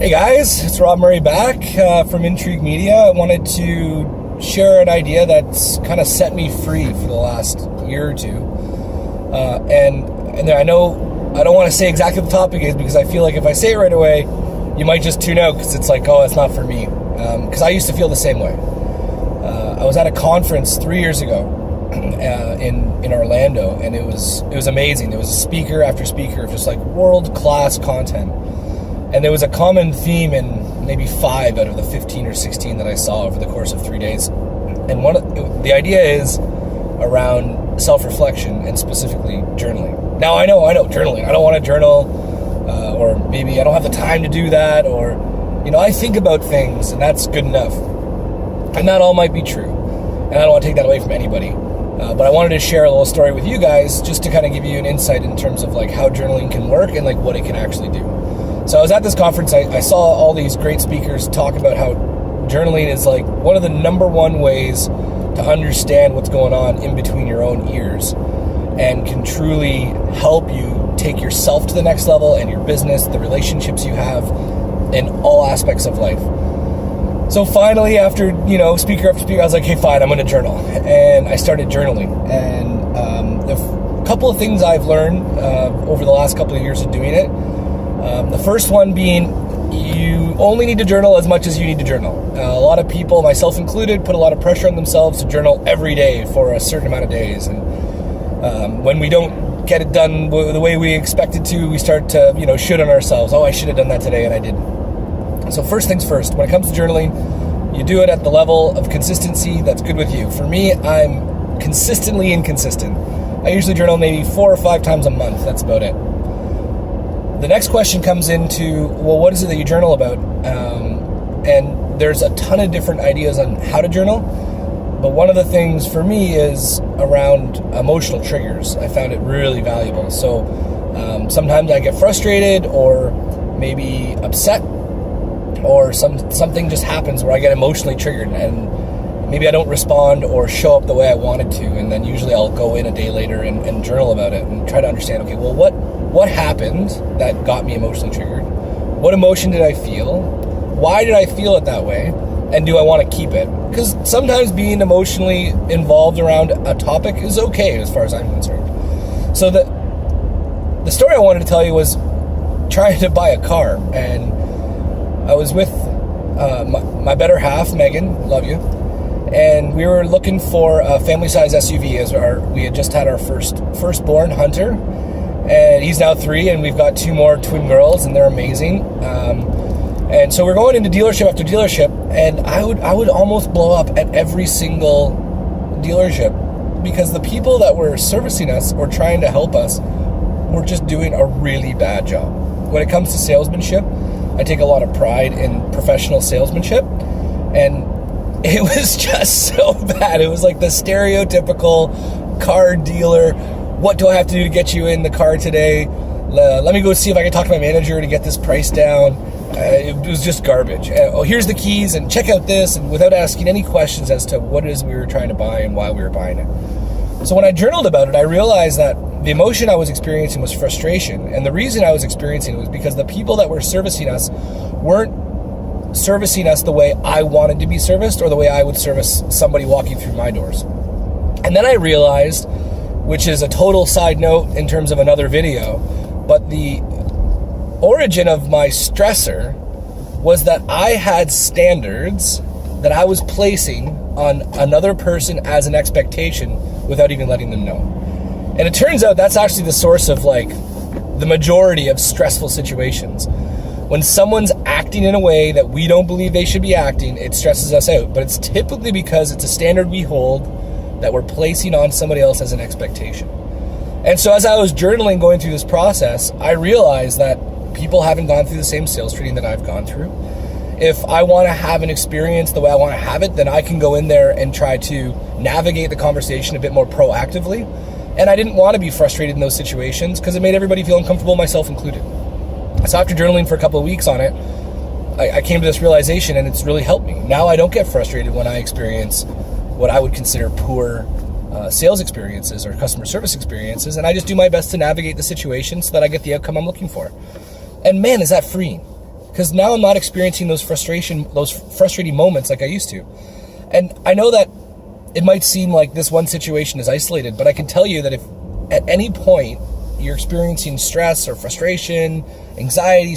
Hey guys, it's Rob Murray back from Intrigue Media. I wanted to share an idea that's kind of set me free for the last year or two. And I know I don't want to say exactly what the topic is because I feel like if I say it right away, you might just tune out because it's like, oh, it's not for me. Because I used to feel the same way. I was at a conference 3 years ago in Orlando, and it was amazing. There was a speaker after speaker of just like world-class content. And there was a common theme in maybe 5 out of the 15 or 16 that I saw over the course of 3 days. And the idea is around self-reflection and specifically journaling. Now, I know, journaling. I don't want to journal, or maybe I don't have the time to do that, or, I think about things, and that's good enough. And that all might be true. And I don't want to take that away from anybody. But I wanted to share a little story with you guys just to kind of give you an insight in terms of like how journaling can work and like what it can actually do. So I was at this conference, I saw all these great speakers talk about how journaling is like one of the number one ways to understand what's going on in between your own ears and can truly help you take yourself to the next level and your business, the relationships you have, in all aspects of life. So finally, after, speaker after speaker, I was like, hey, fine, I'm going to journal. And I started journaling. And the couple of things I've learned over the last couple of years of doing it, the first one being you only need to journal as much as you need to journal. A lot of people, myself included, put a lot of pressure on themselves to journal every day for a certain amount of days. And when we don't get it done the way we expected to, we start to, should on ourselves. Oh, I should have done that today, and I didn't. So first things first, when it comes to journaling, you do it at the level of consistency that's good with you. For me, I'm consistently inconsistent. I usually journal maybe 4 or 5 times a month. That's about it. The next question comes into, well, what is it that you journal about? And there's a ton of different ideas on how to journal. But one of the things for me is around emotional triggers. I found it really valuable. So sometimes I get frustrated or maybe upset, or something just happens where I get emotionally triggered and maybe I don't respond or show up the way I wanted to. And then usually I'll go in a day later and journal about it and try to understand, okay, well, what happened that got me emotionally triggered? What emotion did I feel? Why did I feel it that way? And do I want to keep it? Because sometimes being emotionally involved around a topic is okay as far as I'm concerned. So the story I wanted to tell you was trying to buy a car. And I was with my better half, Megan, love you. And we were looking for a family-size SUV as we had just had our firstborn, Hunter. And he's now 3, and we've got 2 more twin girls, and they're amazing. And so we're going into dealership after dealership, and I would almost blow up at every single dealership because the people that were servicing us or trying to help us were just doing a really bad job. When it comes to salesmanship, I take a lot of pride in professional salesmanship, and it was just so bad. It was like the stereotypical car dealer. What do I have to do to get you in the car today? Let me go see if I can talk to my manager to get this price down. It was just garbage. Oh, here's the keys and check out this, and without asking any questions as to what it is we were trying to buy and why we were buying it. So when I journaled about it, I realized that the emotion I was experiencing was frustration. And the reason I was experiencing it was because the people that were servicing us weren't servicing us the way I wanted to be serviced or the way I would service somebody walking through my doors. And then I realized, which is a total side note in terms of another video, but the origin of my stressor was that I had standards that I was placing on another person as an expectation without even letting them know. And it turns out that's actually the source of like the majority of stressful situations. When someone's acting in a way that we don't believe they should be acting, it stresses us out. But it's typically because it's a standard we hold that we're placing on somebody else as an expectation. And so as I was journaling going through this process, I realized that people haven't gone through the same sales training that I've gone through. If I want to have an experience the way I want to have it, then I can go in there and try to navigate the conversation a bit more proactively. And I didn't want to be frustrated in those situations because it made everybody feel uncomfortable, myself included. So after journaling for a couple of weeks on it, I came to this realization, and it's really helped me. Now I don't get frustrated when I experience what I would consider poor sales experiences or customer service experiences, and I just do my best to navigate the situation so that I get the outcome I'm looking for. And man, is that freeing. because now I'm not experiencing those frustrating moments like I used to. And I know that it might seem like this one situation is isolated, but I can tell you that if at any point you're experiencing stress or frustration, anxiety,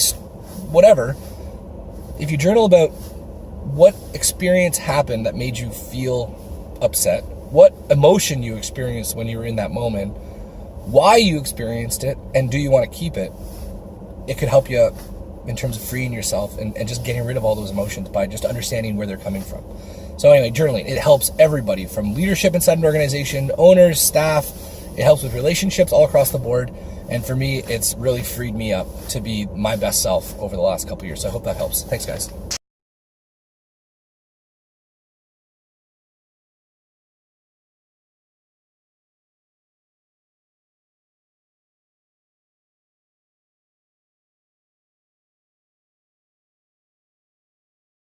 whatever, if you journal about what experience happened that made you feel upset, what emotion you experienced when you were in that moment, why you experienced it, and do you want to keep it, it could help you in terms of freeing yourself and just getting rid of all those emotions by just understanding where they're coming from. So anyway, journaling, it helps everybody from leadership inside an organization, owners, staff. It helps with relationships all across the board. And for me, it's really freed me up to be my best self over the last couple of years. So I hope that helps. Thanks, guys.